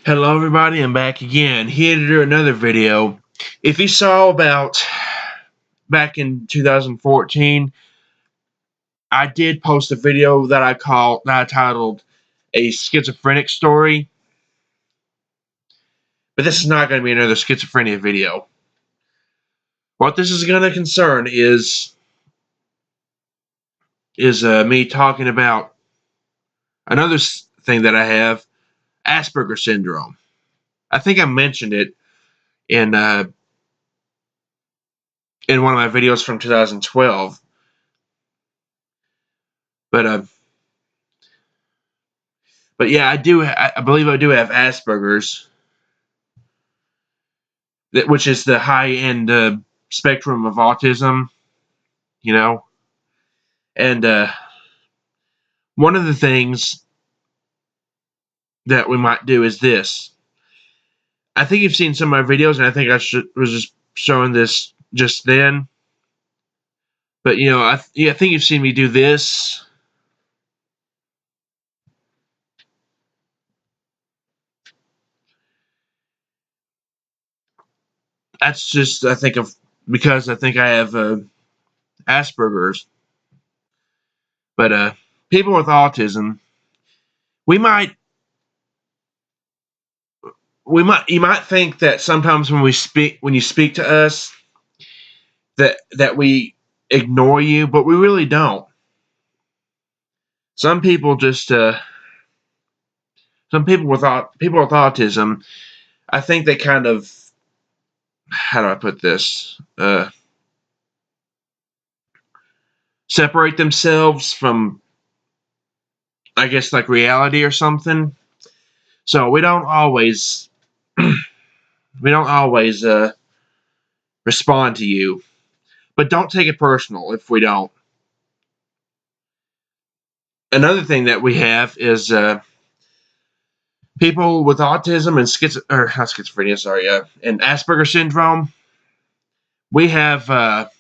Hello everybody, I'm back again, here to do another video. If you saw about back in 2014, I did post a video that I titled A Schizophrenic Story. But this is not going to be another schizophrenia video. What this is going to concern is me talking about another thing that I have, Asperger Syndrome. I think I mentioned it in one of my videos from 2012. But yeah, I believe I do have Asperger's, which is the high-end spectrum of autism, you know. And one of the things that we might do is this. I think you've seen some of my videos, and I think I was just showing this just then. But you know, I think you've seen me do this. That's just, I think, because I think I have Asperger's. But people with autism, you might think that sometimes when you speak to us, that we ignore you, but we really don't. Some people just people with autism, I think they kind of, how do I put this? Separate themselves from, I guess, like reality or something. So we don't always respond to you, but don't take it personal if we don't. Another thing that we have is people with autism and Asperger syndrome. We have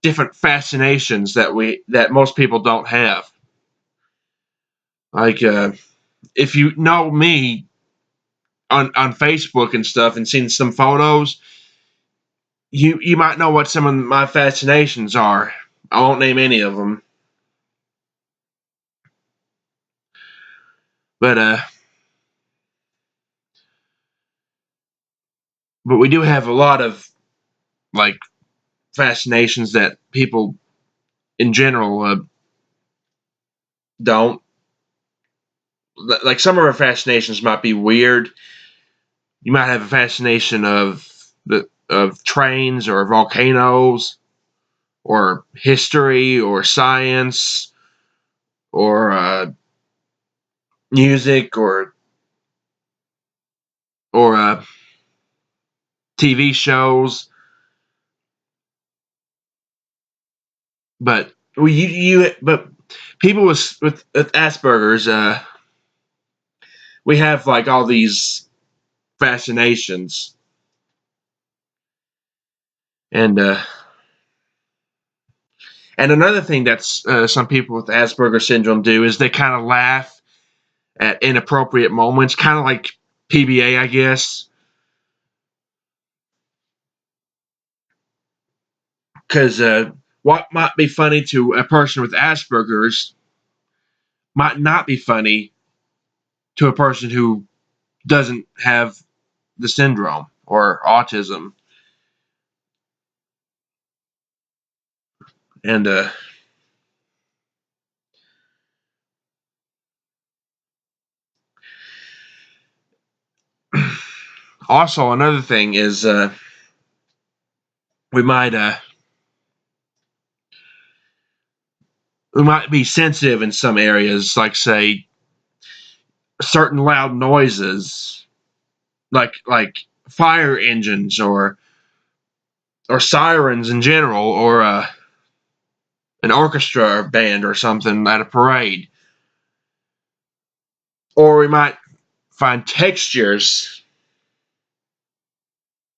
different fascinations that most people don't have. Like if you know me on Facebook and stuff and seen some photos, you might know what some of my fascinations are. I won't name any of them. But we do have a lot of like fascinations that people in general don't. Like some of our fascinations might be weird. You might have a fascination of trains or volcanoes or history or science or music or TV shows. But but people with Asperger's, we have like all these fascinations, and another thing that's some people with Asperger syndrome do is they kind of laugh at inappropriate moments, kind of like PBA, I guess. Because what might be funny to a person with Asperger's might not be funny to a person who doesn't have the syndrome or autism. And also another thing is we might be sensitive in some areas, like say certain loud noises, like fire engines or sirens in general, or an orchestra or band or something at a parade. Or we might find textures.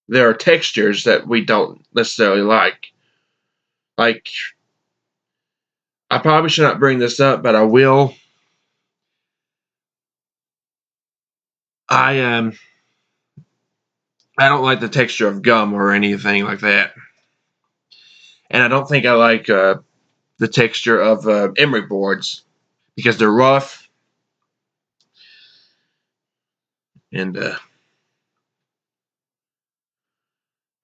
There are textures that we don't necessarily like. Like, I probably should not bring this up, but I will. I don't like the texture of gum or anything like that, and I don't think I like the texture of emery boards because they're rough and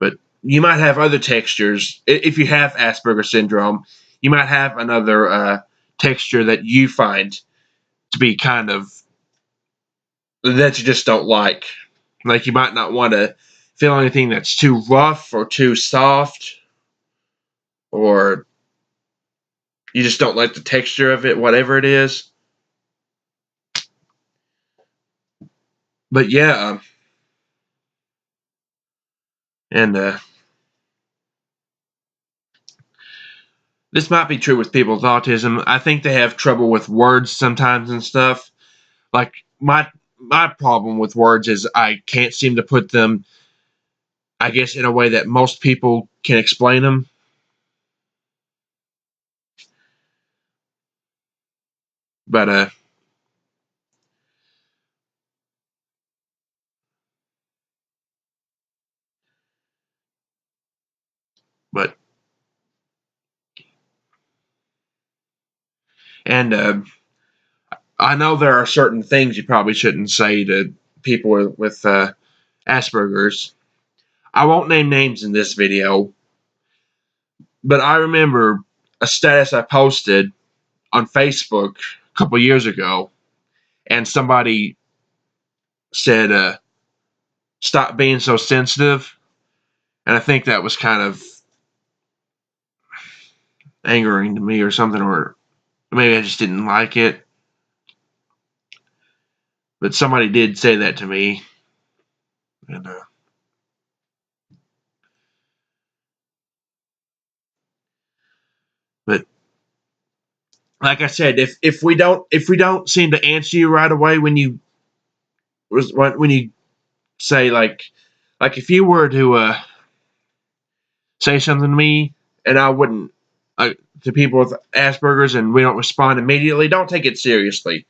but you might have other textures. If you have Asperger syndrome, you might have another texture that you find to be kind of that you just don't like. Like you might not want to feel anything that's too rough or too soft, or you just don't like the texture of it, whatever it is. But yeah, and this might be true with people with autism. I think they have trouble with words sometimes and stuff. Like my problem with words is I can't seem to put them, I guess, in a way that most people can explain them. But but and I know there are certain things you probably shouldn't say to people with Asperger's. I won't name names in this video, but I remember a status I posted on Facebook a couple years ago, and somebody said, "Stop being so sensitive," and I think that was kind of angering to me or something, or maybe I just didn't like it. But somebody did say that to me, and but like I said, if we don't seem to answer you right away when you say like if you were to say something to me and I wouldn't to people with Asperger's and we don't respond immediately, don't take it seriously.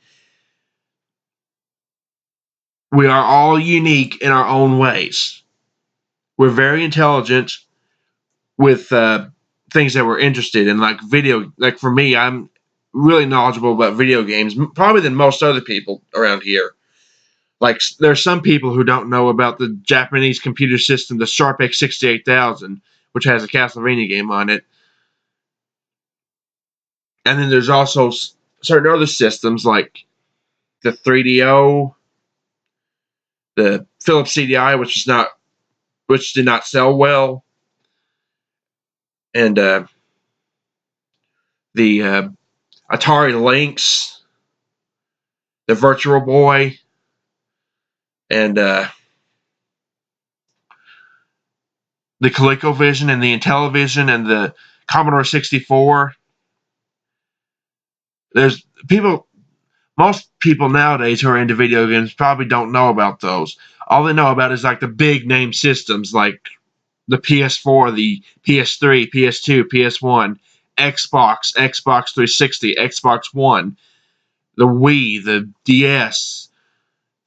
We are all unique in our own ways. We're very intelligent with things that we're interested in, like video. Like for me, I'm really knowledgeable about video games, probably than most other people around here. Like there's some people who don't know about the Japanese computer system, the Sharp X68000, which has a Castlevania game on it. And then there's also certain other systems like the 3DO, the Philips CDI, which did not sell well, and the Atari Lynx, the Virtual Boy, and the ColecoVision and the Intellivision and the Commodore 64. There's people, most people nowadays who are into video games probably don't know about those. All they know about is like the big name systems like the PS4, the PS3, PS2, PS1, Xbox, Xbox 360, Xbox One, the Wii, the DS,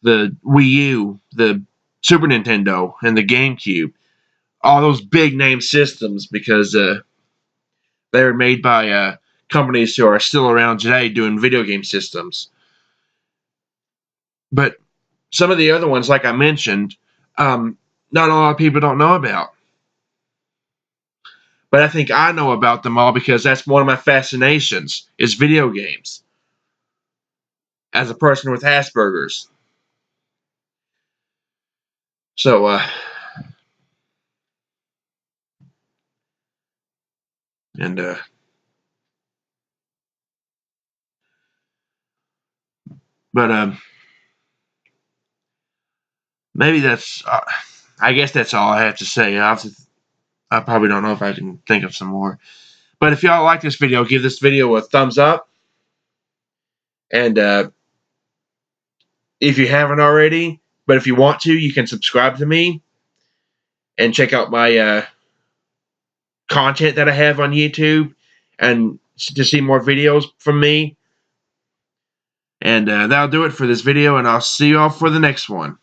the Wii U, the Super Nintendo, and the GameCube. All those big name systems because they were made by companies who are still around today doing video game systems. But some of the other ones, like I mentioned, not a lot of people don't know about. But I think I know about them all because that's one of my fascinations is video games. As a person with Asperger's, so and but maybe that's. I guess that's all I have to say. I probably don't know if I can think of some more. But if y'all like this video, give this video a thumbs up. And if you haven't already, but if you want to, you can subscribe to me and check out my content that I have on YouTube and to see more videos from me. And that'll do it for this video, and I'll see you all for the next one.